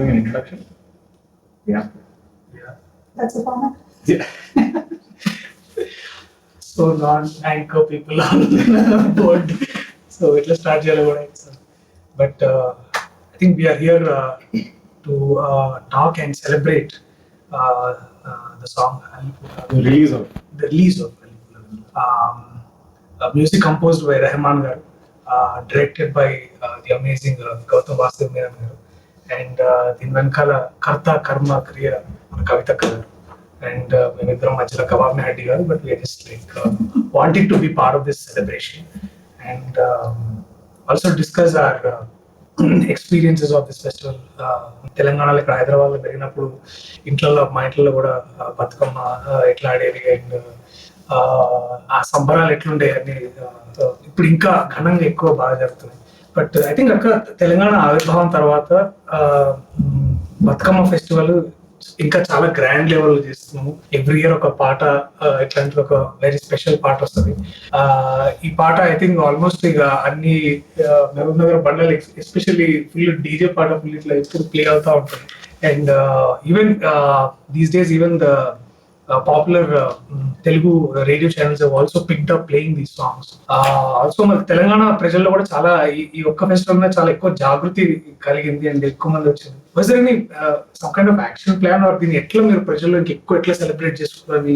doing an introduction? Yeah. That's a format. Yeah. So non-anchor people on board. So it'll start Jalagoda. But I think we are here to talk and celebrate the song Allipoola. The release of. The release of Allipoola. Music composed by Rahman garu, directed by the amazing Goutham Menon garu, and దీని వెనకాల కర్త కర్మ క్రియ మన కవిత గారు. And మేమిద్దరం మధ్యలో కబాబ్ని హడ్డి కాదు, but we are just like wanting to be part of this celebration and also discuss our experiences of this festival. తెలంగాణలో ఇక్కడ హైదరాబాద్లో పెరిగినప్పుడు మా ఇంట్లో కూడా బతుకమ్మ ఎట్లా ఆడేది అండ్ ఆ సంబరాలు ఎట్లుండే అని ఇప్పుడు ఇంకా ఘనంగా ఎక్కువ బాగా జరుగుతున్నాయి. బట్ ఐ థింక్ అక్కడ తెలంగాణ ఆవిర్భావం తర్వాత బతుకమ్మ ఫెస్టివల్ ఇంకా చాలా గ్రాండ్ లెవెల్ చేస్తున్నాము. ఎవ్రీ ఇయర్ ఒక పాట ఇట్లాంటి ఒక వెరీ స్పెషల్ పాట వస్తుంది. ఈ పాట ఐ థింక్ ఆల్మోస్ట్ ఇక అన్ని మహబూబ్ నగర్ బండలు ఎస్పెషల్లీ ఫుల్ డీజే పాట ఫుల్ ఇట్లా ఎప్పుడు ప్లే అవుతూ ఉంటుంది. And even these days even the popular Telugu radio channels have also picked up playing these songs. Also మన తెలంగాణ ప్రజల్లో కూడా చాలా ఈ ఒక్క ఫెస్టివల్ మీద చాలా ఎక్కువ జాగృతి కలిగింది అండ్ ఎక్కువ మంది వచ్చింది. Was there any some kind of action plan or దీన్ని ఎట్లా మీరు ప్రజల్లో ఇంకెక్కువ ఎట్లా సెలబ్రేట్ చేసుకోవాలని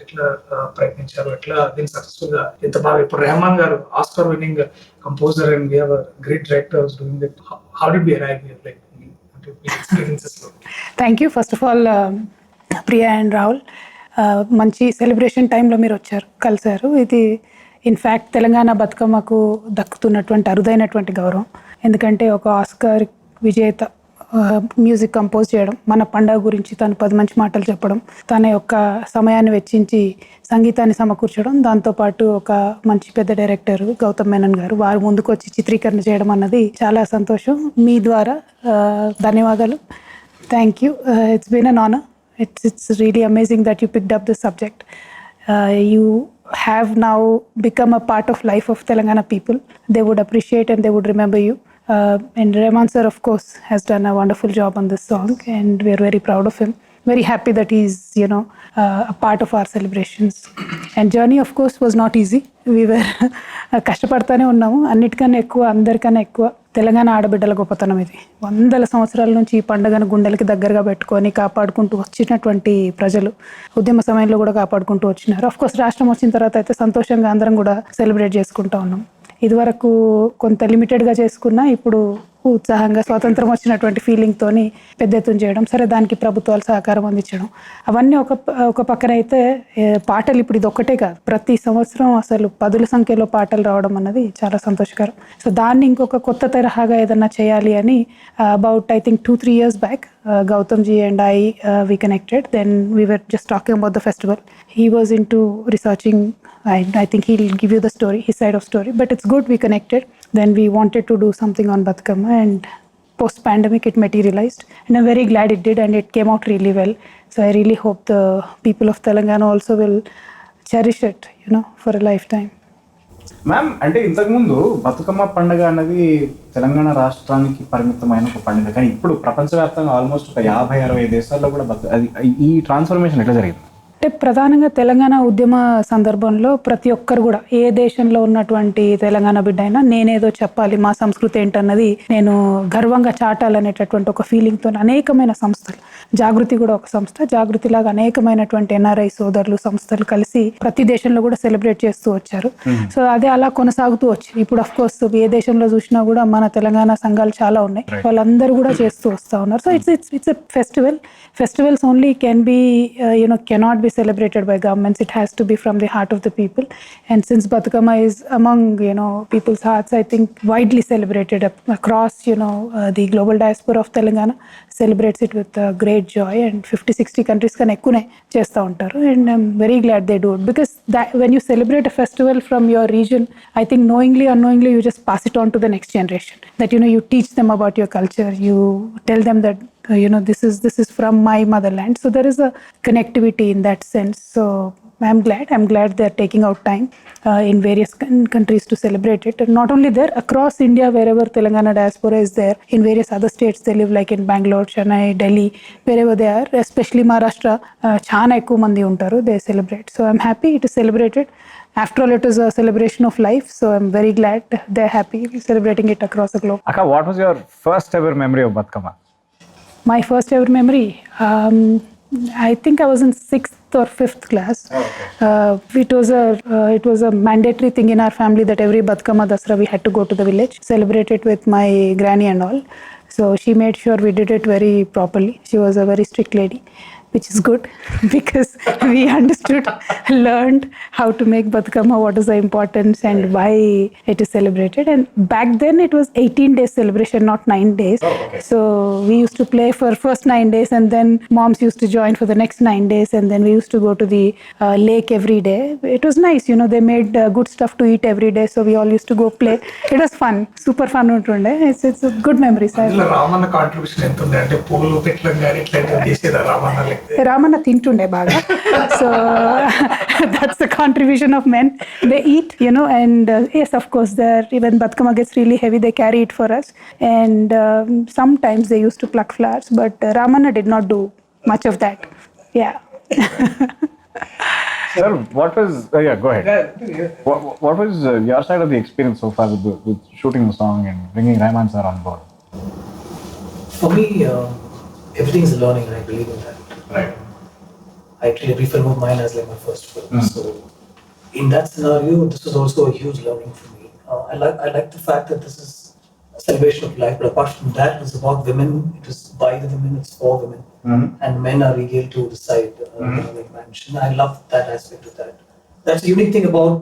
ఎట్లా ప్రయత్నించారు, ఎట్లా దీన్ని సక్సెస్ఫుల్ గా ఎంత బాగా ఇప్పుడు Rahman garu Oscar winning composer and we have a great director doing that. How did we arrive here like experiences? Thank you first of all Priya and Rahul, మంచి సెలబ్రేషన్ టైంలో మీరు కలిశారు. ఇది ఇన్ఫ్యాక్ట్ తెలంగాణ బతుకమ్మకు దక్కుతున్నటువంటి అరుదైనటువంటి గౌరవం. ఎందుకంటే ఒక ఆస్కార్ విజేత మ్యూజిక్ కంపోజ్ చేయడం, మన పండగ గురించి తను 10 మంచి మాటలు చెప్పడం, తన యొక్క సమయాన్ని వెచ్చించి సంగీతాన్ని సమకూర్చడం, దాంతోపాటు ఒక మంచి పెద్ద డైరెక్టర్ గౌతమ్ మెనన్ గారు వారు ముందుకు వచ్చి చిత్రీకరణ చేయడం అన్నది చాలా సంతోషం. మీ ద్వారా ధన్యవాదాలు. Thank you. It's been an honour. It's really amazing that you picked up this subject. You have now become a part of life of Telangana people. They would appreciate and they would remember you. And Rahman sir, of course, has done a wonderful job on this song, and we are very proud of him. Very happy that he's, a part of our celebrations. And journey, of course, was not easy. We were కష్టపడతానే ఉన్నాము. అన్నిటికన్నా ఎక్కువ, అందరికన్నా ఎక్కువ తెలంగాణ ఆడబిడ్డల గొప్పతనం ఇది. 100 సంవత్సరాల నుంచి ఈ పండుగను గుండెలకి దగ్గరగా పెట్టుకొని కాపాడుకుంటూ వచ్చినటువంటి ప్రజలు ఉద్యమ సమయంలో కూడా కాపాడుకుంటూ వచ్చినారు. అఫ్ కోర్స్ రాష్ట్రం వచ్చిన తర్వాత అయితే సంతోషంగా అందరం కూడా సెలబ్రేట్ చేసుకుంటా ఉన్నాం. ఇదివరకు కొంత లిమిటెడ్గా చేసుకున్నా ఇప్పుడు ఉత్సాహంగా స్వాతంత్రం వచ్చినటువంటి ఫీలింగ్తోని పెద్ద ఎత్తున చేయడం, సరే దానికి ప్రభుత్వాలు సహకారం అందించడం, అవన్నీ ఒక పక్కన అయితే పాటలు ఇప్పుడు ఇది ఒక్కటే కాదు, ప్రతి సంవత్సరం అసలు 10ల సంఖ్యలో పాటలు రావడం అన్నది చాలా సంతోషకరం. సో దాన్ని ఇంకొక కొత్త తరహాగా ఏదన్నా చేయాలి అని about I think 2-3 years back Goutham ji and I we connected. Then we were just talking about the festival. He was into researching. I think he'll give you the story, his side of story, but it's good we connected. Then we wanted to do something on Bathukamma, and post-pandemic it materialized, and I'm very glad it did, and it came out really well. So I really hope the people of Telangana also will cherish it, for a lifetime. Ma'am, అంటే ఇంతకుముందు బతుకమ్మ పండుగ అన్నది తెలంగాణ రాష్ట్రానికి పరిమితమైన ఒక పండుగ, కానీ ఇప్పుడు ప్రపంచవ్యాప్తంగా ఆల్మోస్ట్ ఒక 50-60 దేశాల్లో కూడా ఈ ట్రాన్స్ఫర్మేషన్ ఎట్లా జరిగింది? అంటే ప్రధానంగా తెలంగాణ ఉద్యమ సందర్భంలో ప్రతి ఒక్కరు కూడా ఏ దేశంలో ఉన్నటువంటి తెలంగాణ బిడ్డ అయినా నేనేదో చెప్పాలి, మా సంస్కృతి ఏంటన్నది నేను గర్వంగా చాటాలనేటటువంటి ఒక ఫీలింగ్తో అనేకమైన సంస్థలు, జాగృతి కూడా ఒక సంస్థ, జాగృతిలాగా అనేకమైనటువంటి ఎన్ఆర్ఐ సోదరులు సంస్థలు కలిసి ప్రతి దేశంలో కూడా సెలబ్రేట్ చేస్తూ వచ్చారు. సో అదే అలా కొనసాగుతూ వచ్చింది. ఇప్పుడు అఫ్ కోర్స్ ఏ దేశంలో చూసినా కూడా మన తెలంగాణ సంఘాలు చాలా ఉన్నాయి, వాళ్ళందరూ కూడా చేస్తూ వస్తూ ఉన్నారు. So it's a festival. Festivals only can be, cannot be celebrated by governments. It has to be from the heart of the people. And since Bathukamma is among, people's hearts, I think widely celebrated across, the global diaspora of Telangana celebrates it with great joy. And 50-60 countries kan ekkune chesta untaru. And I'm very glad they do it, because that when you celebrate a festival from your region, I think knowingly, unknowingly, you just pass it on to the next generation. That, you teach them about your culture. You tell them that this is from my motherland. So there is a connectivity in that sense. So I'm glad they're taking out time in various countries to celebrate it. And not only there, across India, wherever Telangana diaspora is there, in various other states they live, like in Bangalore, Chennai, Delhi, wherever they are, especially Maharashtra, chana ekku mandi untaru, they celebrate. So I'm happy it is celebrated. After all, it is a celebration of life, so I'm very glad they're happy celebrating it across the globe. Akka, what was your first ever memory of Bathukamma? My first ever memory, I think I was in 6th or 5th class. It was a mandatory thing in our family that every Bathukamma Dasra we had to go to the village, celebrate it with my granny and all. So she made sure we did it very properly. She was a very strict lady, which is good because we understood, learned how to make Bathukamma, what is the importance and why it is celebrated. And back then it was 18 days celebration, not 9 days. So we used to play for first 9 days, and then moms used to join for the next 9 days, and then we used to go to the lake every day. It was nice, they made good stuff to eat every day, so we all used to go play. It was fun, super fun. It's a good memory. అందులో Ramanna contribution ఎంత ఉంది అంటే పూలు పెట్టడం కానీ ఇట్లాంటివి చేసేదా రామన్న లేకపోతే రామన్న తింటుండే బాగా. So that's the contribution of men. They eat, and yes, of course, even Bathukamma gets really heavy, they carry it for us. And sometimes they used to pluck flowers, but Ramanna did not do much of that. Yeah. Sir, what was... yeah, go ahead. What was your side of the experience so far with shooting the song and bringing Rahman sir on board? For me, everything is a learning, and I believe in that. Right. I treat every film of mine as like my first film. So, in that scenario, this was also a huge learning for me. I like the fact that this is a celebration of life, but apart from that, it was about women. It was by the women. It's for women, and men are regaled to decide. Like I mentioned, I love that aspect of that. That's a unique thing about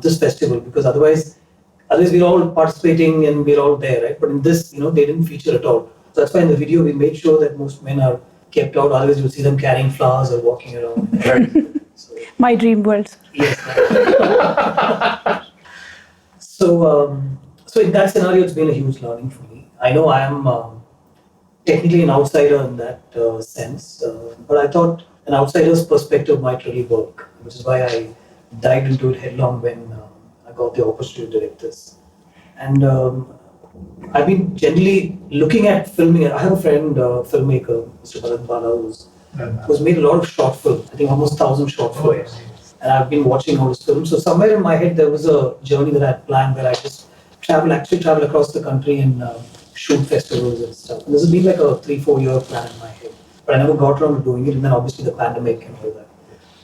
this festival, because otherwise we're all participating and we're all there, right? But in this, they didn't feature at all. So that's why in the video we made sure that most men are kept out. Otherwise, you'll see them carrying flowers or walking around. Right. So, My dream world. yes. So in that scenario, it's been a huge learning for me. I know I am technically an outsider in that sense, but I thought an outsider's perspective might really work, which is why I dived into it headlong when I got the opportunity to direct this. And I've been generally looking at filming. I have a friend, filmmaker, Mr. Bala, who's made a lot of short films. I think almost 1,000 short films. And I've been watching all his films. So somewhere in my head, there was a journey that I had planned where I just travel across the country and shoot festivals and stuff. And this has been like a 3-4 year plan in my head. But I never got around to doing it. And then obviously the pandemic and all that.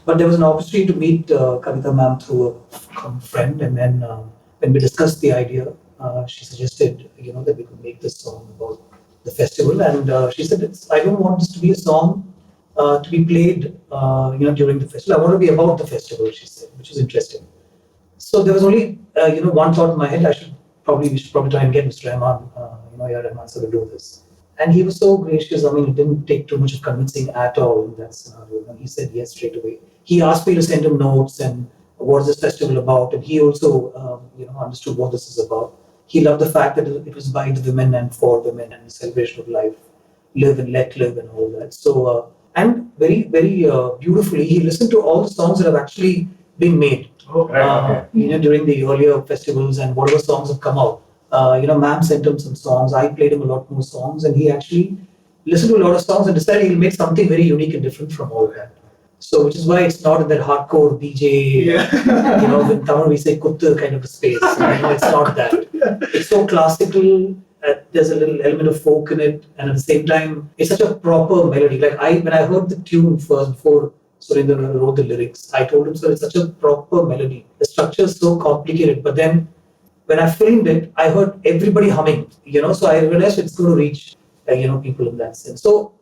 But there was an opportunity to meet Kavitha ma'am through a friend. And then when we discussed the idea, she suggested, that we could make this song about the festival. And she said, I don't want this to be a song to be played, during the festival. I want to be about the festival, she said, which is interesting. So there was only, one thought in my head. We should probably try and get Mr. Rahman, Rahman sir to do this. And he was so gracious. I mean, it didn't take too much of convincing at all in that scenario. And he said yes straight away. He asked me to send him notes and what is this festival about. And he also, understood what this is about. He loved the fact that it was by the women and for women and the celebration of life, live and let live and all that. So, and very, very beautifully, he listened to all the songs that have actually been made. During the earlier festivals and whatever songs have come out. Ma'am sent him some songs. I played him a lot more songs, and he actually listened to a lot of songs and decided he'll make something very unique and different from all that. So, which is why it's not in that hardcore DJ, in Tamil we say kuttu kind of a space. It's not that. It's so classical. There's a little element of folk in it, and at the same time, it's such a proper melody. Like when I heard the tune first before Surendra wrote the lyrics, I told him, sir, it's such a proper melody. The structure is so complicated, but then when I filmed it, I heard everybody humming, so I realized it's going to reach, people in that sense. So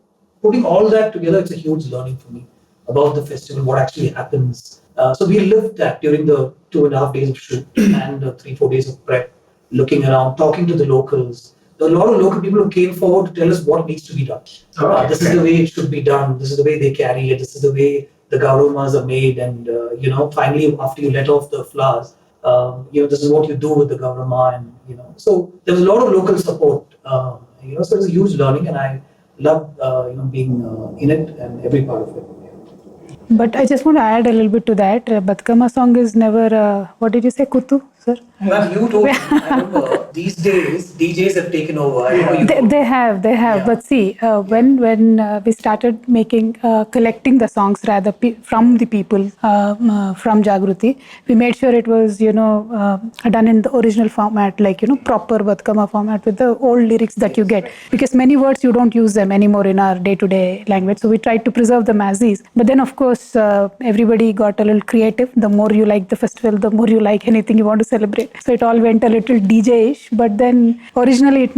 putting all that together, it's a huge learning for me about the festival, what actually happens. So we lived that during the 2.5 days of shoot and 3-4 days of prep, looking around, talking to the locals. There were a lot of local people who came forward to tell us what needs to be done. This is the way it should be done. This is the way they carry it. This is the way the gaudamas are made. And, finally, after you let off the flowers, this is what you do with the gaudama. And, so there was a lot of local support. So it was a huge learning. And loved being in it and every part of it. But I just want to add a little bit to that. Bathukamma song is never, what did you say, Kuttu, sir? Well, you told me. I remember these days DJs have taken over. I know you. They have. Yeah. But see, when we started making, collecting the songs rather from the people, from Jagruti, we made sure it was, done in the original format, like, proper Bathukamma format with the old lyrics that you get. Because many words you don't use them anymore in our day-to-day language. So we tried to preserve them as is. But then, of course, everybody got a little creative. The more you like the festival, the more you like anything you want to celebrate. So it all went a little DJ-ish. But then originally it's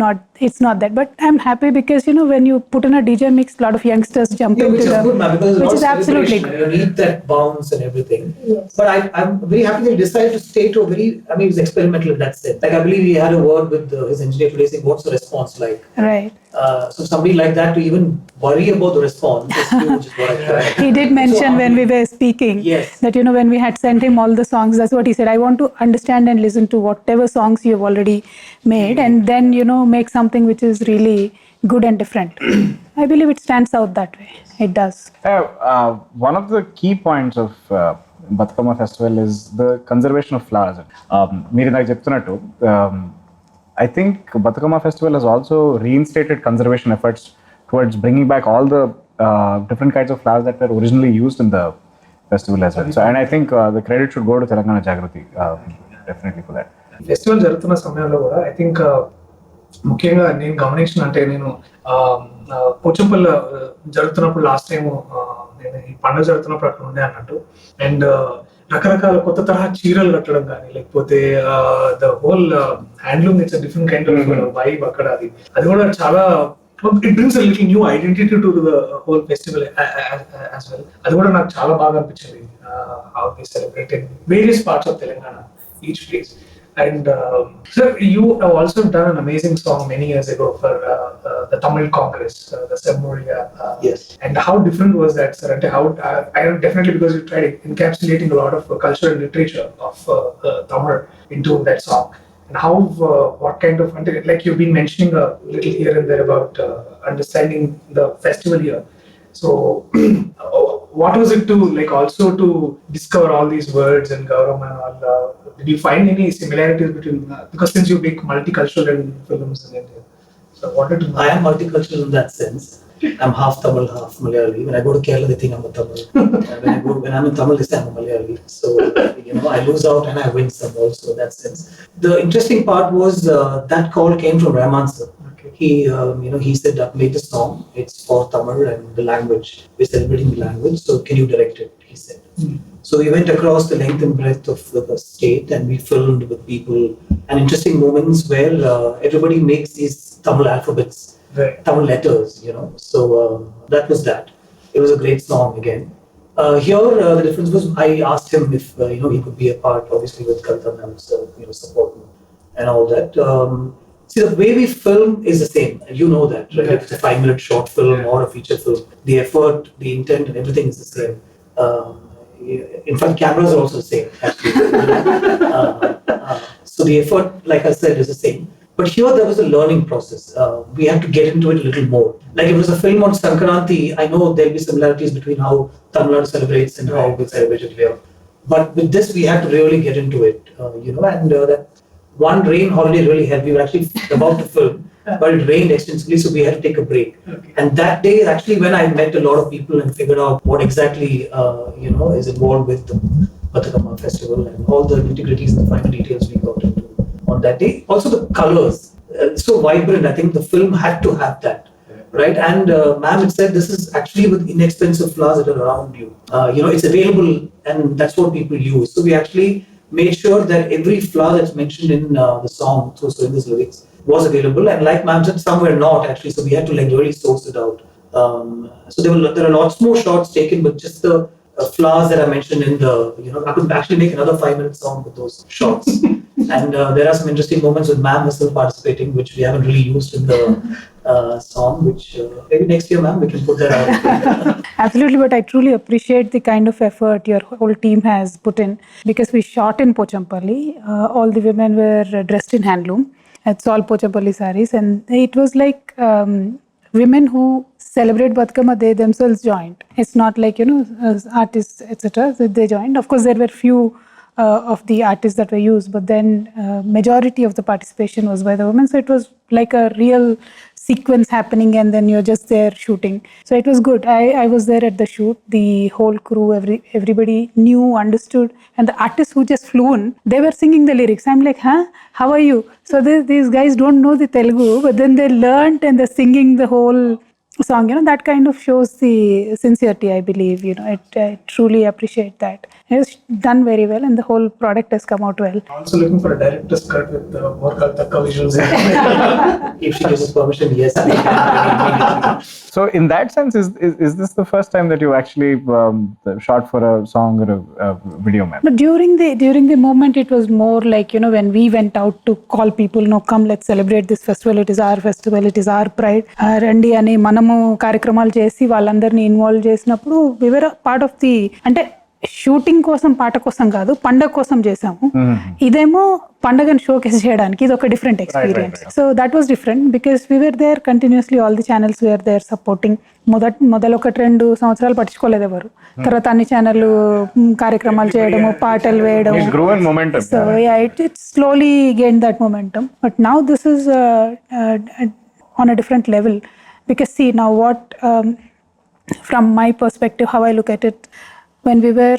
not that. But I'm happy because, when you put in a DJ mix, a lot of youngsters jump Yeah, into which is good, ma'am, because which it's is all absolutely celebration. good. You need that bounce and everything. Yes. But I'm very happy that he decided to stay to a very, it was experimental in that sense. Like I believe he had a word with his engineer today saying, what's the response like? Right. So somebody like that to even worry about the response is huge, is what I tried. He did mention when we were speaking Yes. that, when we had sent him all the songs, that's what he said. I want to understand and listen to whatever songs you have already made and then, make something which is really good and different. I believe it stands out that way. It does. One of the key points of Bathukamma festival is the conservation of flowers. మీరు నాకు చెప్తున్నట్టు I think Bathukamma festival has also reinstated conservation efforts towards bringing back all the different kinds of flowers that were originally used in the festival as well. So, and I think the credit should go to Telangana Jagruti definitely for that. Festival జరుగుతున్న సమయంలో కూడా I think ముఖ్యంగా నేను గమనించిన అంటే నేను పోచంపల్లి జరుగుతున్నప్పుడు last time నేను ఈ పండుగ జరుగుతున్నప్పుడు అక్కడ ఉండే అన్నట్టు అండ్ రకరకాల కొత్త తరహా చీరలు కట్టడం కానీ లేకపోతే the whole handloom it's different kind of vibe అక్కడ అది కూడా చాలా it brings a little new identity to the whole festival as well. అది కూడా నాకు చాలా బాగా అనిపించింది how they celebrate in various parts of Telangana each place. And sir, you have also done an amazing song many years ago for the Tamil Congress, the Semmoria. Yes. And how different was that, sir? And how I know definitely because you tried encapsulating a lot of culture and literature of Tamil into that song. And how, what kind of, like you've been mentioning a little here and there about understanding the festival here. So, what was it to like also to discover all these words and Goutham and all? Did you find any similarities between because since you make multicultural in films in India? So, what did I am multicultural in that sense. I'm half Tamil, half Malayali. When I go to Kerala, they think I'm a Tamil. When I'm in Tamil, they say I'm a Malayali. So I lose out and I win some also in that sense. The interesting part was that call came from Rahman sir. He said, "I've made a song. It's for Tamil and the language. We're celebrating the language. So can you direct it?" He said. So we went across the length and breadth of the state and we filmed with people and interesting moments where everybody makes these Tamil alphabets, Right. Tamil letters. So that was that. It was a great song again. Here the difference was I asked him if he could be a part, obviously with Kavitha ma'am's support and all that. See, the way we film is the same. You know that, right? Yeah. If it's a 5-minute short film or a feature film, the effort, the intent, and everything is the same. In fact, cameras are also the same, actually. So the effort, like I said, is the same. But here there was a learning process. We had to get into it a little more. Like if it was a film on Sankranti, I know there'll be similarities between how Tamil Nadu celebrates and how we celebrate it here. But with this, we had to really get into it, and that one rain holiday really helped. We were actually about to film, but it rained extensively, so we had to take a break. Okay. And that day is actually when I met a lot of people and figured out what exactly is involved with the Bathukamma festival and all the nitty-gritties and the finer details we got into on that day. Also the colors, so vibrant. I think the film had to have that. Right, and ma'am had said this is actually with inexpensive flowers that are around you. It's available, and that's what people use. So we actually made sure that every flower that's mentioned in the song, so in this lyrics, was available. And like ma'am said, some were not actually, so we had to like really source it out. So there are lots more shots taken, but just the flowers that I mentioned in the, I could actually make another 5-minute song with those shots. And there are some interesting moments with ma'am still participating, which we haven't really used in the song, which maybe next year, ma'am, we can put that out. Absolutely, but I truly appreciate the kind of effort your whole team has put in because we shot in Pochampalli. All the women were dressed in handloom. It's all Pochampalli sarees, and it was like women who celebrate Bathukamma, they themselves joined. It's not like, artists, etc. They joined. Of course, there were few of the artists that were used, but then majority of the participation was by the women. So it was like a real sequence happening, and then you're just there shooting. So it was good. I was there at the shoot. The whole crew, everybody knew, understood, and the artists who just flew in, they were singing the lyrics. I'm like, huh? How are you? So these guys don't know the Telugu, but then they learned and they're singing the whole song. That kind of shows the sincerity, I believe. I truly appreciate that. It's done very well, and the whole product has come out well. Also looking for a director's cut with more Kavitha visuals. If she gives us permission, yes. So in that sense, is this the first time that you actually shot for a song or a video, ma'am? But during the moment, it was more like, when we went out to call people, no, come, let's celebrate this festival. It is our festival. It is our pride. Randi ani manamu కార్యక్రమాలు చేసి వాళ్ళందరినీ involve చేసినప్పుడు we were a part of the, అంటే shooting కోసం, పాట కోసం కాదు, పండగ కోసం చేసాము. ఇదేమో పండగని షోకేస్ చేయడానికి, ఇది ఒక different experience. So that was different because we were there continuously, all the channels were there supporting. మొదలు 1-2 సంవత్సరాలు పట్టించుకోలేదు ఎవరు. తర్వాత అన్ని ఛానళ్ళు కార్యక్రమాలు చేయడము, పాటలు వేయడం. So it slowly gain that momentum. But now this is on a different level because see now what from my perspective, how I look at it, when we were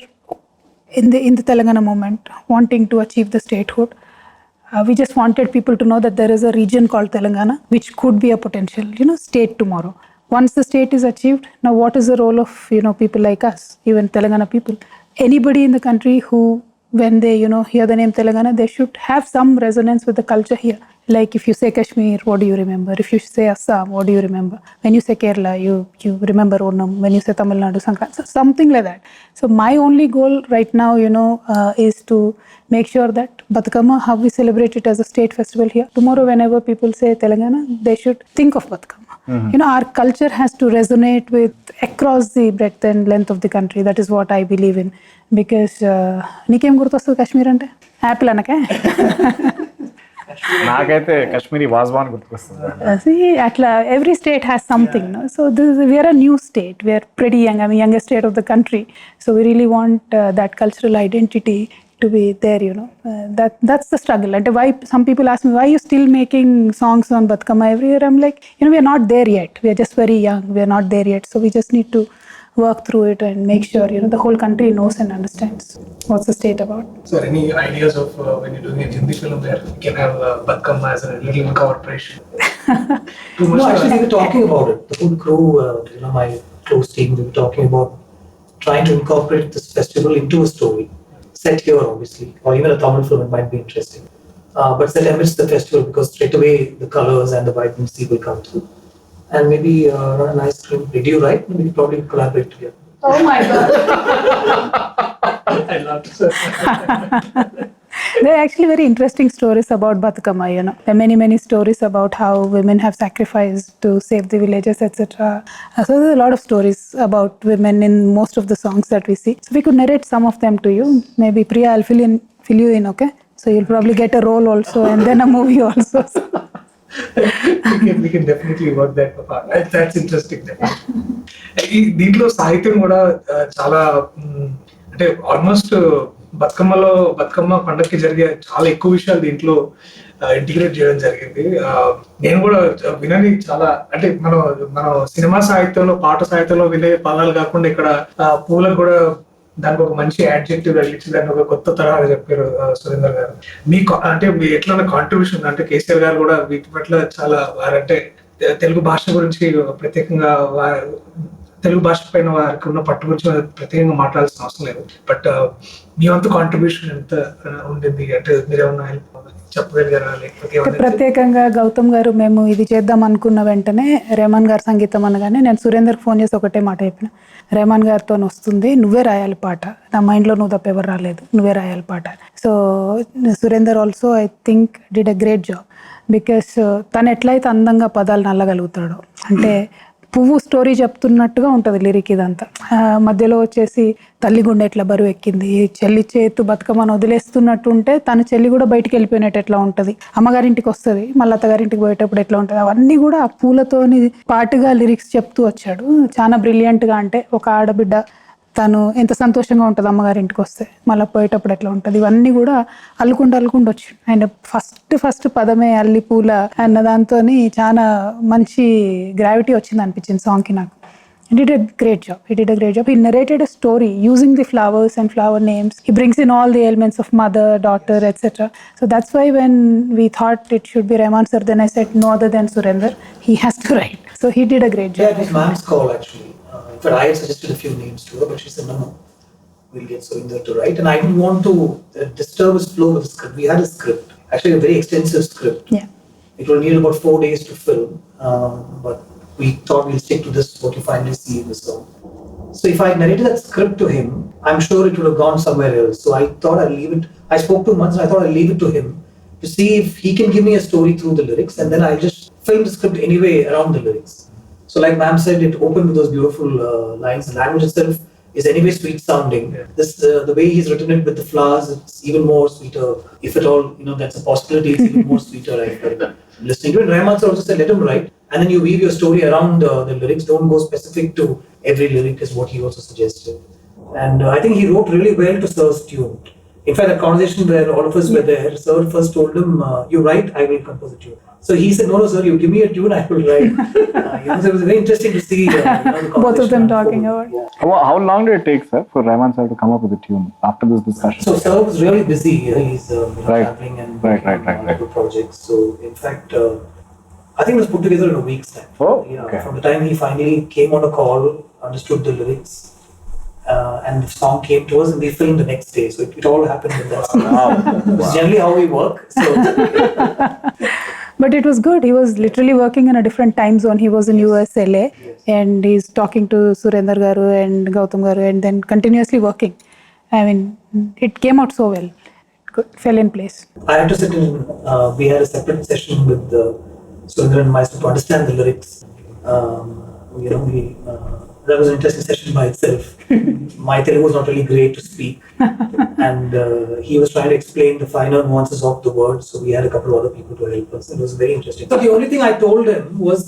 in the Telangana movement wanting to achieve the statehood, we just wanted people to know that there is a region called Telangana which could be a potential state tomorrow. Once the state is achieved, now what is the role of people like us, even Telangana people? Anybody in the country who, when they hear the name Telangana, they should have some resonance with the culture here. Like if you say Kashmir, what do you remember? If you say Assam, what do you remember? When you say Kerala, you remember Onam. When you say Tamil Nadu, Sankranti, so something like that. So my only goal right now, is to make sure that Bathukamma, how we celebrate it as a state festival here. Tomorrow, whenever people say Telangana, they should think of Bathukamma. Our culture has to resonate with across the breadth and length of the country. That is what I believe in. Because నీకేం గుర్తొస్తుంది కాశ్మీర్ అంటే? Apple అనకే? నాకైతే కాశ్మీరీ వాజ్వాన్ గుర్తుకొస్తుంది. అట్లా every state has something. So we are a new state, we are pretty young, I mean youngest state of the country. So we really want that cultural identity to be there, that's the struggle. And why some people ask me, why are you still making songs on Bathukamma every year? I'm like, we are not there yet. We are just very young. We are not there yet. So we just need to work through it and make sure the whole country knows and understands what's the state about. So any ideas of when you're doing a Hindi film there, you can have Bathukamma as a little incorporation? No, actually we were talking about it. The whole crew, my close team, we were talking about trying to incorporate this festival into a story. Set here, obviously, or even a Tamil film, it might be interesting. But set amidst the festival, because straight away the colors and the vibrancy will come through. And maybe a nice screenplay. Do you write? Maybe probably collaborate together. Oh my God. I love it. There are actually very interesting stories about Bathukamma, There are many, many stories about how women have sacrificed to save the villages, etc. So there's a lot of stories about women in most of the songs that we see. So we could narrate some of them to you. Maybe Priya, I'll fill you in, okay? So you'll probably get a role also and then a movie also. we can definitely work that apart. That's interesting. దీంట్లో సాహిత్యం కూడా చాలా అంటే almost Bathukamma పండగకి జరిగే చాలా ఎక్కువ విషయాలు దీంట్లో ఇంటిగ్రేట్ చేయడం జరిగింది. నేను కూడా వినని చాలా, అంటే మనం సినిమా సాహిత్యంలో, పాట సాహిత్యంలో వినే పదాలు కాకుండా ఇక్కడ పూలకు కూడా దానికి ఒక మంచి యాడ్జెక్టివ్ తగిలించి దాన్ని ఒక కొత్త తరహాగా చెప్పారు సురేందర్ గారు. అంటే మీ ఎట్లా కాంట్రిబ్యూషన్, అంటే కేసీఆర్ గారు కూడా వీటి పట్ల చాలా వారంటే తెలుగు భాష గురించి ప్రత్యేకంగా తెలుగు భాష పైన వారికి ఉన్న పట్టు గురించి ప్రత్యేకంగా మాట్లాడాల్సిన అవసరం లేదు. బట్ మీ వంతు కాంట్రిబ్యూషన్ ఎంత ఉండింది, అంటే మీరేమన్నా చెప్పగలిగారా? లేకపోతే ప్రత్యేకంగా గౌతమ్ గారు, మేము ఇది చేద్దాం అనుకున్న వెంటనే రెహమాన్ గారు సంగీతం అనగానే నేను సురేందర్కి ఫోన్ చేసి ఒకటే మాట చెప్పిన, రెహమాన్ గారితో వస్తుంది, నువ్వే రాయాలి పాట, నా మైండ్లో నువ్వు తప్ప ఎవరు రాలేదు, నువ్వే రాయాలి పాట. So Surender also I think did a great job. Because తను ఎట్లయితే అందంగా పదాలు నల్లగలుగుతాడో, అంటే పువ్వు స్టోరీ చెప్తున్నట్టుగా ఉంటుంది లిరిక్ ఇదంతా. మధ్యలో వచ్చేసి తల్లి గుండె ఎట్లా బరువు ఎక్కింది, చెల్లి చేతు బతుకమ్మను వదిలేస్తున్నట్టు ఉంటే తన చెల్లి కూడా బయటికి వెళ్ళిపోయినట్టు ఎట్లా ఉంటుంది, అమ్మగారింటికి వస్తుంది మళ్ళీ అత్తగారింటికి పోయేటప్పుడు ఎట్లా ఉంటుంది, అవన్నీ కూడా ఆ పూలతోని పాటుగా లిరిక్స్ చెప్తూ వచ్చాడు. చాలా బ్రిలియంట్గా. అంటే ఒక ఆడబిడ్డ తను ఎంత సంతోషంగా ఉంటుంది అమ్మగారింటికి వస్తే, మళ్ళీ పోయేటప్పుడు ఎట్లా ఉంటుంది, ఇవన్నీ కూడా అల్లుకుంటూ వచ్చు. అండ్ ఫస్ట్ పదమే అల్లిపూల అన్న దాంతో చాలా మంచి గ్రావిటీ వచ్చింది అనిపించింది సాంగ్కి నాకు. He did a great job. He narrated a story using the flowers and flower names. He brings in all the elements of mother, daughter, etc. So that's why when we thought it should be Rahman sir, then I said no other than Surinder. He has to write. So he did a great job. Yeah, it was ma'am's call actually. In fact, I had suggested a few names to her, but she said no, we'll get Surinder to write. And I didn't want to disturb his flow with the script. We had a script, actually a very extensive script. Yeah. It will need about 4 days to film, but we thought we'll stick to this, what you finally see in the song. So if I narrated that script to him, I'm sure it would have gone somewhere else. So I thought I'd leave it. I spoke to Mans and I thought I'd leave it to him to see if he can give me a story through the lyrics, and then I'll just film the script anyway around the lyrics. So like ma'am said, it opened with those beautiful lines. The language itself is anyway sweet sounding. Yeah. This the way he's written it with the flowers, it's even more sweeter. If at all, that's a possibility, it's even more sweeter. I felt listening to it. Rahman sir also said, let him write, and then you weave your story around the lyrics. Don't go specific to every lyric, is what he also suggested. And I think he wrote really well to Sir's tune. In fact, that conversation where all of us were there, Sir first told him, you write, I will compose a tune. So he said, no, sir, you give me a tune, I will write. So it was very interesting to see the both of them talking about. Yeah. How long did it take, sir, for Rahman sir to come up with a tune after this discussion? So Sir was really busy. He's Right. traveling and Right. multiple projects. So in fact, I think it was put together in a week's time. Oh, Yeah, okay. From the time he finally came on a call, understood the lyrics, and the song came to us, and we filmed the next day. So it all happened in that space. Wow. It's generally how we work. So But it was good. He was literally working in a different time zone. He was in US, LA, and he's talking to Surinder garu and Goutham garu, and then continuously working. I mean, it came out so well. It fell in place. I had to sit in. We had a separate session with Surinder and myself to understand the lyrics. That was an interesting session by itself. My Telugu was not really great to speak, and he was trying to explain the finer nuances of the words. So we had a couple of other people to help us. It was very interesting. So the only thing I told him was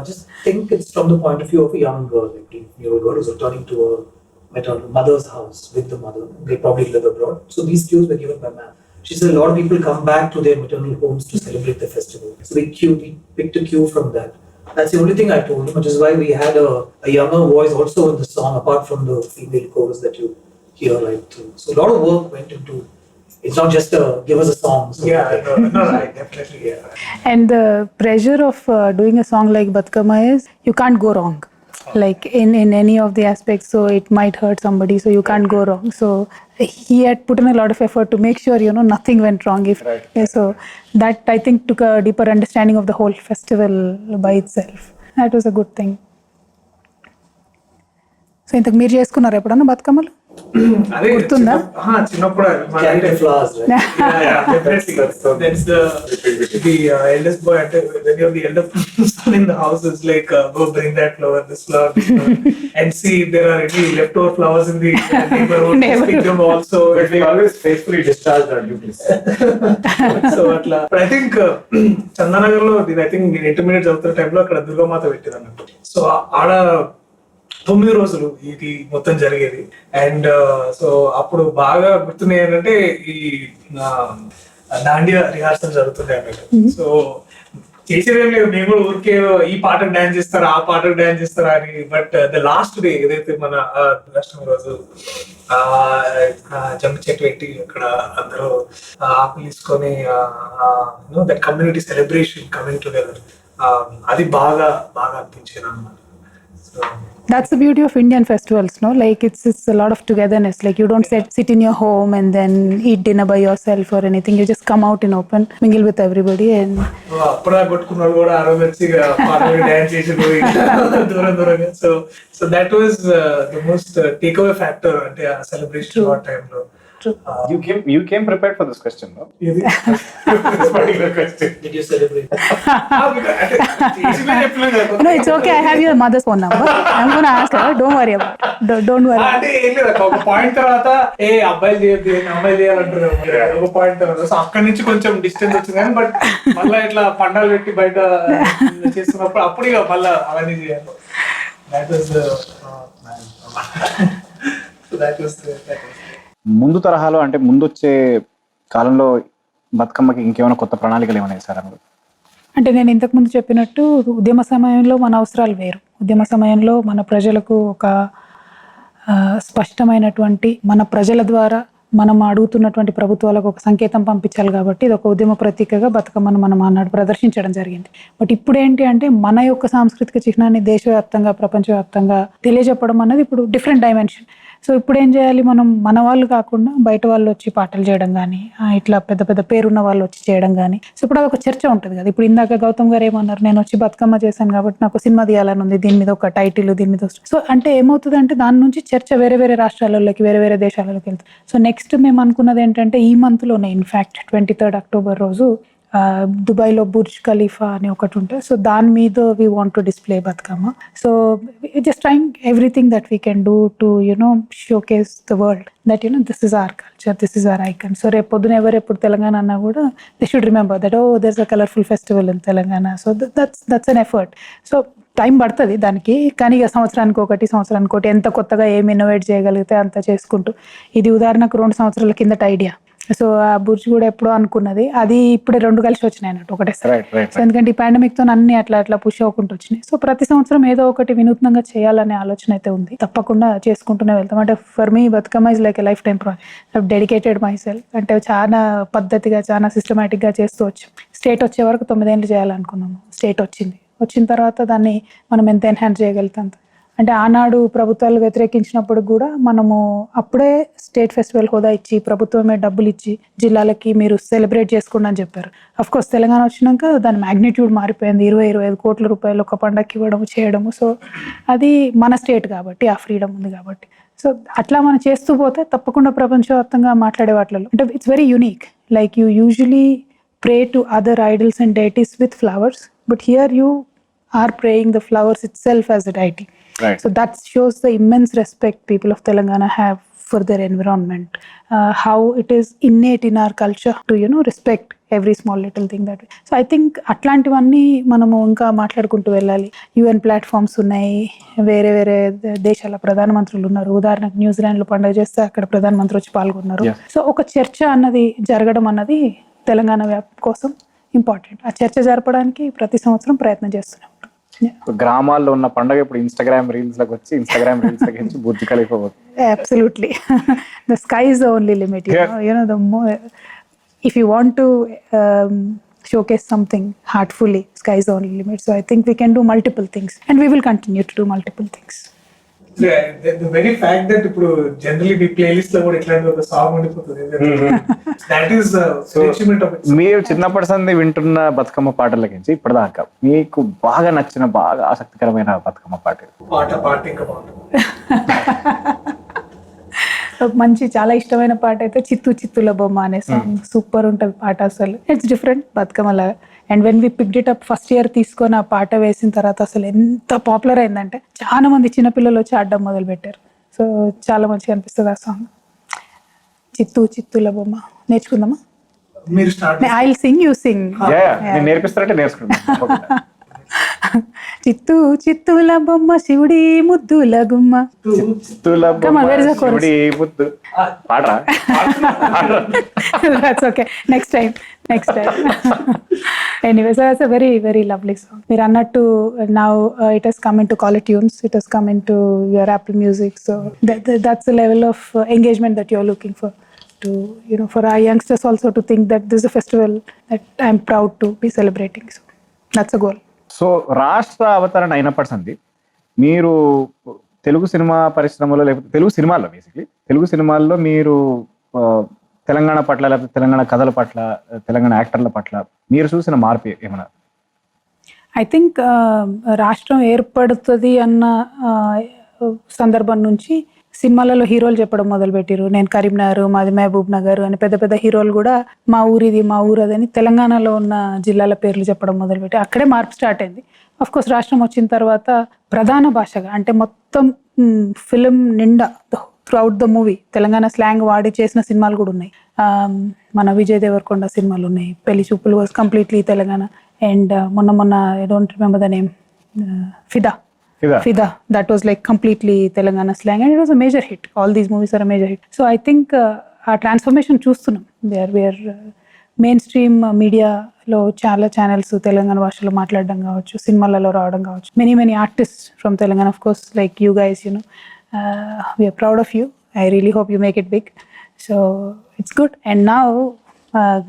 just think it's from the point of view of a young girl, like a year-old girl who's returning to her mother's house with the mother. They probably live abroad. So these cues were given by ma'am. She said a lot of people come back to their maternal homes to celebrate the festival. So we picked a cue from that. That's the only thing I told him, which is why we had a younger voice also in the song, apart from the female chorus that you hear right through. So a lot of work went into. It's not just give us a song. So No, right, definitely, yeah. And the pressure of doing a song like Bathukamma is you can't go wrong. Like in any of the aspects, so it might hurt somebody, so you can't go wrong. So he had put in a lot of effort to make sure nothing went wrong. So that I think took a deeper understanding of the whole festival by itself. That was a good thing. So ఇంతకు మీరు చేసుకున్నారు ఎప్పుడన్నా బతుకమ్మలు? అదే గుర్తుందా? చిన్నప్పుడు carry the flowers, right? definitely. That's the eldest boy. When you're the eldest son in the house, it's like go bring that flower, this flower, and see if there are any leftover flowers in the neighborhood. Pick them also. But we always faithfully discharged our duties. So atla. But I think Chandanagar lo, I think in intermediate చదువుతున్న టైంలో అక్కడ దుర్గామాత పెట్టింది అన్నట్టు. So ఆడ 9 రోజులు ఇది మొత్తం జరిగేది. అండ్ సో అప్పుడు బాగా గుర్తున్నాయి ఏంటంటే ఈ దాండియా రిహార్సల్ జరుగుతుంది అన్నట్టు. సో చేసేదేం లేదు, మేము కూడా ఊరికే ఈ పాటకు డాన్స్ చేస్తారా ఆ పాటకు డాన్స్ చేస్తారా అని. బట్ ద లాస్ట్ డే ఏదైతే మన దుర్గాష్టమి రోజు జంప్ చెట్టు పెట్టి అక్కడ అందరూ ఆకులు తీసుకొని that community celebration coming together, అది బాగా బాగా అనిపించింది అన్నమాట. So That's the beauty of Indian festivals, no? Like it's a lot of togetherness. Like you don't sit in your home and then eat dinner by yourself or anything. You just come out in open, mingle with everybody, and అప్పుడా కొట్టుకున్నాడు కూడా ఆ రోజు వచ్చి dance చేసి దూరంగా. So that was the most take away factor అంటే ఆ celebration ఆ టైంలో. You came prepared for this question, no? ఇది this particular question. Did you celebrate? ఈజీగా చెప్పలేం కదా. No, it's okay. I have your mother's phone number. I'm going to ask her. Don't worry about it. Don't worry. అంటే ఏం లేదు అక్క, ఒక point తర్వాత అబ్బాయిలు చేయొద్దు అమ్మాయిలు చేయాలంటారు ఒక పాయింట్ తర్వాత. సో అక్కడి నుంచి కొంచెం డిస్టెన్స్ వచ్చింది కానీ బట్ మళ్ళీ ఇట్లా పండాలు పెట్టి బయట చేస్తున్నప్పుడు అప్పుడు ఇక మళ్ళీ అవన్నీ చేయాలి. ముందు తరహాలో అంటే ముందు వచ్చే కాలంలో బతుకమ్మకి ఇంకేమైనా కొత్త ప్రణాళికలు ఏమైనా వేసారా? అంటే నేను ఇంతకుముందు చెప్పినట్టు ఉద్యమ సమయంలో మన అవసరాలు వేరు. ఉద్యమ సమయంలో మన ప్రజలకు ఒక స్పష్టమైనటువంటి మన ప్రజల ద్వారా మనం అడుగుతున్నటువంటి ప్రభుత్వాలకు ఒక సంకేతం పంపించాలి కాబట్టి ఇది ఒక ఉద్యమ ప్రతీకగా బతుకమ్మను మనం ఆనాడు ప్రదర్శించడం జరిగింది. బట్ ఇప్పుడు ఏంటి అంటే మన యొక్క సాంస్కృతిక చిహ్నాన్ని దేశవ్యాప్తంగా ప్రపంచవ్యాప్తంగా తెలియజెప్పడం అన్నది ఇప్పుడు డిఫరెంట్ డైమెన్షన్. సో ఇప్పుడు ఏం చేయాలి, మనం మన వాళ్ళు కాకుండా బయట వాళ్ళు వచ్చి పాటలు చేయడం కానీ ఇట్లా పెద్ద పెద్ద పేరున్న వాళ్ళు వచ్చి చేయడం కానీ. సో ఇప్పుడు అదొక చర్చ ఉంటుంది కదా. ఇప్పుడు ఇందాక గౌతమ్ గారు ఏమన్నారు, నేను వచ్చి బతుకమ్మ చేశాను కాబట్టి నాకు సినిమా తీయాలని ఉంది, దీని మీద ఒక టైటిల్, దీని మీద. సో అంటే ఏమవుతుంది అంటే దాని నుంచి చర్చ వేరే వేరే రాష్ట్రాలలోకి వేరే వేరే దేశాలలోకి వెళ్తుంది. సో నెక్స్ట్ మేము అనుకున్నది ఏంటంటే ఈ మంత్లోనే ఇన్ఫ్యాక్ట్ 23 అక్టోబర్ రోజు దుబాయ్లో బుర్జ్ ఖలీఫా అని ఒకటి ఉంటుంది. సో దాని మీద we want to display Bathukamma. So just trying everything that we can do to showcase the world that this is our culture, this is our icon. So రేపు పొద్దున ఎవరెప్పుడు తెలంగాణ అన్నా కూడా they should remember that there's a colourful festival in Telangana. So that's an effort. So time పడుతుంది దానికి, కానీ ఇక సంవత్సరానికి ఒకటి ఎంత కొత్తగా ఏమి ఇన్నోవేట్ చేయగలిగితే అంత చేసుకుంటూ. ఇది ఉదాహరణకు 2 సంవత్సరాల కిందట ఐడియా. సో ఆ బుర్జ్ కూడా ఎప్పుడో అనుకున్నది, అది ఇప్పుడే 2 కలిసి వచ్చినాయి అన్నట్టు ఒకటేసారి. సో ఎందుకంటే ఈ పాండమిక్ తో అన్ని అట్లా పుష్ అవ్వకుండా వచ్చినాయి. సో ప్రతి సంవత్సరం ఏదో ఒకటి వినూత్నంగా చేయాలనే ఆలోచన అయితే ఉంది. తప్పకుండా చేసుకుంటూనే వెళ్తాం. అంటే for me Bathukamma is like a life time project. Dedicated my self. అంటే చాలా పద్ధతిగా చాలా సిస్టమేటిక్ గా చేస్తూ వచ్చాం. స్టేట్ వచ్చే వరకు 9 ఏళ్ళు చేయాలనుకున్నాము. స్టేట్ వచ్చిన తర్వాత దాన్ని మనం ఎంత ఎన్హాన్స్ చేయగలుగుతాం. అంటే ఆనాడు ప్రభుత్వాలు వ్యతిరేకించినప్పుడు కూడా మనము అప్పుడే స్టేట్ ఫెస్టివల్ హోదా ఇచ్చి ప్రభుత్వమే డబ్బులు ఇచ్చి జిల్లాలకి మీరు సెలబ్రేట్ చేసుకోండి అని చెప్పారు. అఫ్ కోర్స్ తెలంగాణ వచ్చినాక దాని మ్యాగ్నిట్యూడ్ మారిపోయింది. 20-25 కోట్ల రూపాయలు ఒక పండగకి ఇవ్వడము చేయడము. సో అది మన స్టేట్ కాబట్టి ఆ ఫ్రీడమ్ ఉంది కాబట్టి. సో అట్లా మనం చేస్తూ పోతే తప్పకుండా ప్రపంచవ్యాప్తంగా మాట్లాడే వాటిలో అంటే it's very unique. Like you usually pray to other idols and deities with flowers, but here you are praying the flowers itself as a deity. Right. So that shows the immense respect people of Telangana have for their environment, how it is innate in our culture to respect every small little thing that way. So I think అట్లాంటివన్నీ మనము ఇంకా మాట్లాడుకుంటూ వెళ్ళాలి. UN platforms ఉన్నాయి, వేరే వేరే దేశాల ప్రధానమంత్రులు ఉన్నారు. ఉదాహరణకు న్యూజిలాండ్లో పండుగ చేస్తే అక్కడ ప్రధానమంత్రి వచ్చి పాల్గొన్నారు. సో ఒక చర్చ అన్నది జరగడం అన్నది తెలంగాణ కోసం ఇంపార్టెంట్. ఆ చర్చ జరపడానికి ప్రతి సంవత్సరం ప్రయత్నం చేస్తున్నాం. గ్రామాల్లో ఉన్న పండుగ ఇప్పుడు ఇన్స్టాగ్రామ్ రీల్స్ లోకి వచ్చి బుర్జ్ ఖలీఫా పోతుంది. Absolutely. The sky is the only limit. The more, if you want to showcase something heartfully, sky is the only limit. So I think we can do multiple things, and we will continue to do multiple things. The very fact that ఇప్పుడు generally మీ playlist లో కూడా ఇట్లాంటి ఒక song ఉండిపోతుంది. That is achievement of it's. మీరు చిన్నప్పటి సంది వింటున్న బతుకమ్మ పాటలకించి ఇప్పటిదాకా మీకు బాగా నచ్చిన బాగా ఆసక్తికరమైన బతుకమ్మ పాట ఇంకా బాగుంటుంది. మంచి చాలా ఇష్టమైన పాట అయితే చిత్తుల బొమ్మ అనే సాంగ్. సూపర్ ఉంటుంది పాట. అసలు ఇట్స్ డిఫరెంట్ బతుకమ్మలా. And when we picked it up first year తీసుకొని ఆ పాట వేసిన తర్వాత అసలు ఎంత పాపులర్ అయిందంటే చాలా మంది చిన్నపిల్లలు వచ్చి ఆడడం మొదలు పెట్టారు. సో చాలా మంచిగా అనిపిస్తుంది ఆ సాంగ్. చిత్తుల బొమ్మ నేర్చుకుందామా? మీరు start. I will sing, you sing. నేర్పిస్తారంటే నేర్చుకుంటాం. చిత్తుల బొమ్మ శివుడి ముద్దుల గుమ్మ. That's okay. Next time. Anyway, so that's a very, very lovely song. మీరు అన్నట్టు now it has come into Color Tunes. It has come into your Apple Music. So that's the level of engagement that you're looking for. To for our youngsters also to think that this is a festival that I'm proud to be celebrating. So that's a goal. So రాష్ట్ర అవతరణ అయినప్పటి మీరు Telugu cinema పరిశ్రమలో లేకపోతే తెలుగు సినిమాల్లో మీరు తెలంగాణ పట్ల లేకపోతే తెలంగాణ కథల పట్ల తెలంగాణ యాక్టర్ల పట్ల మీరు చూసిన మార్పు ఏమన్నా? ఐ థింక్ రాష్ట్రం ఏర్పడుతుంది అన్న సందర్భం నుంచి సినిమాలలో హీరోలు చెప్పడం మొదలుపెట్టారు. నేను కరీంనగర్, మాది మహబూబ్ నగర్ అని పెద్ద పెద్ద హీరోలు కూడా మా ఊరిది, మా ఊరు అదని తెలంగాణలో ఉన్న జిల్లాల పేర్లు చెప్పడం మొదలుపెట్టారు. అక్కడే మార్పు స్టార్ట్ అయింది. కోర్స్ రాష్ట్రం వచ్చిన తర్వాత ప్రధాన భాషగా అంటే మొత్తం ఫిలిం నిండా throughout the movie Telangana slang వాడి చేసిన సినిమాలు కూడా ఉన్నాయి. మన విజయ్ దేవరకొండ సినిమాలు ఉన్నాయి. పెళ్లి చూపులు వాజ్ కంప్లీట్లీ తెలంగాణ. అండ్ మొన్న I don't remember the name, ఫిదా, that was like completely Telangana slang and it was a major hit. All these movies are a major hit. So I think our transformation చూస్తున్నాం. we are main stream మీడియాలో చాలా channels Telangana భాషలో మాట్లాడడం కావచ్చు, సినిమాలలో రావడం కావచ్చు. Many artist from Telangana, of course like you guys, we are proud of you. I really hope you make it big. So it's good. And now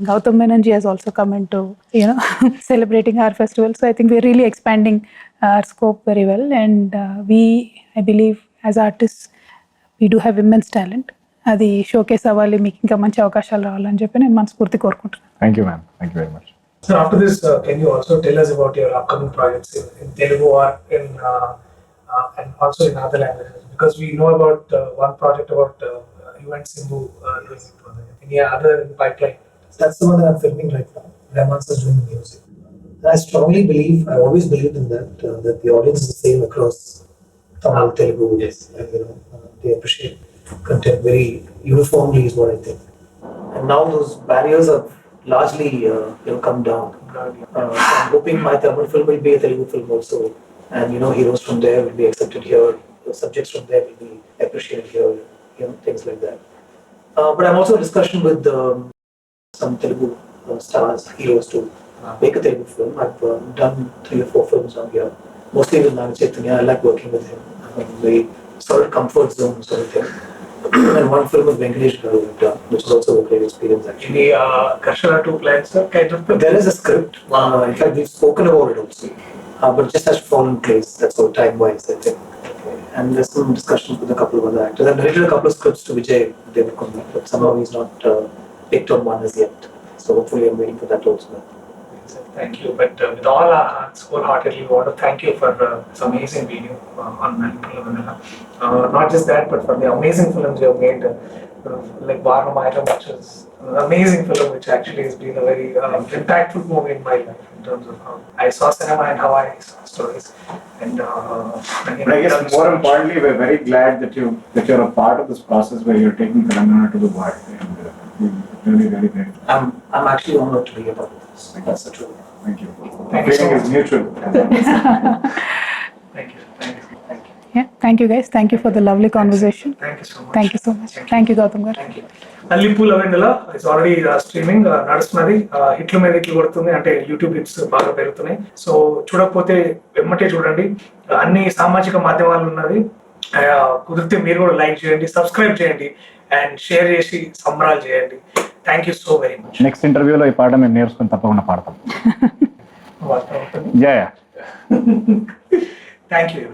Goutham Menon has also come into celebrating our festival. So I think we're really expanding our scope very well. And I believe as artists, we do have immense talent. అది showcase అవ్వాలి, మీకు ఇంకా మంచి అవకాశాలు రావాలని చెప్పి నేను మనస్ఫూర్తి కోరుకుంటున్నాను. Thank you ma'am, thank you very much. So after this, can you also tell us about your upcoming projects in Telugu or in and also in other languages? Because we know about one project about you and Simbu doing it. Any other in the pipeline? That's the one that I'm filming right now. Rahman is doing the music. I strongly believe, I always believed in that, that the audience is the same across Tamil, Telugu. Yes. And, they appreciate content very uniformly is what I think. And now those barriers have largely come down. I'm hoping my Tamil film will be a Telugu film also. And heroes from there will be accepted here. Subjects from there will be appreciated here. Things like that. But I'm also in discussion with some Telugu stars, heroes to make a Telugu film. I've done 3 or 4 films down here, mostly with Naga Chaitanya. I like working with him. I'm a very sort of comfort zone sort of thing. And one film with Venkatesh Garu we've done, which is also a great experience actually. Any Karshana 2 plans, sir? Kind of. There is a script. In fact, we've spoken about it also, but it just has to fall in place. That's all time-wise, I think. And there's some discussions with a couple of other actors. I've narrated a couple of scripts to Vijay Devarkonda, but somehow he's not picked on one as yet. So hopefully I'm waiting for that also. Thank you. But with all our hearts, wholeheartedly, we want to thank you for this amazing video on Allipoola, Vennela. Not just that, but for the amazing films you have made, like Varnam, which is an amazing film, which actually has been a very impactful movie in my life in terms of how I saw cinema and how I saw stories. And but I guess more importantly, we're very glad that you're a part of this process where you're taking Telangana to the world. And really great. I'm actually honored to be a part of this. That's the truth. Thank you. Thank you so Feeling much. is mutual. Thank you. Yeah, thank you guys. Thank you for the lovely conversation. Thank you so much. Thank you so much. Thank you, Goutham garu. Thank you. Allipoola Vennela is already streaming, నడుస్తున్నది. హిట్ల మీద హిట్లు కొడుతుంది, అంటే YouTube hits బాగా పెరుగుతున్నాయి. So చూడకపోతే వెమ్మటే చూడండి. అన్ని సామాజిక మాధ్యమాలు ఉన్నది. కుదిరితే మీరు కూడా లైక్ చేయండి, సబ్స్క్రైబ్ చేయండి అండ్ షేర్ చేసి సంబరాలు చేయండి. Thank you so very much. Next ఇంటర్వ్యూలో ఈ పాట మేము నేర్చుకుని తప్పకుండా పాడతాం. Yeah yeah thank you.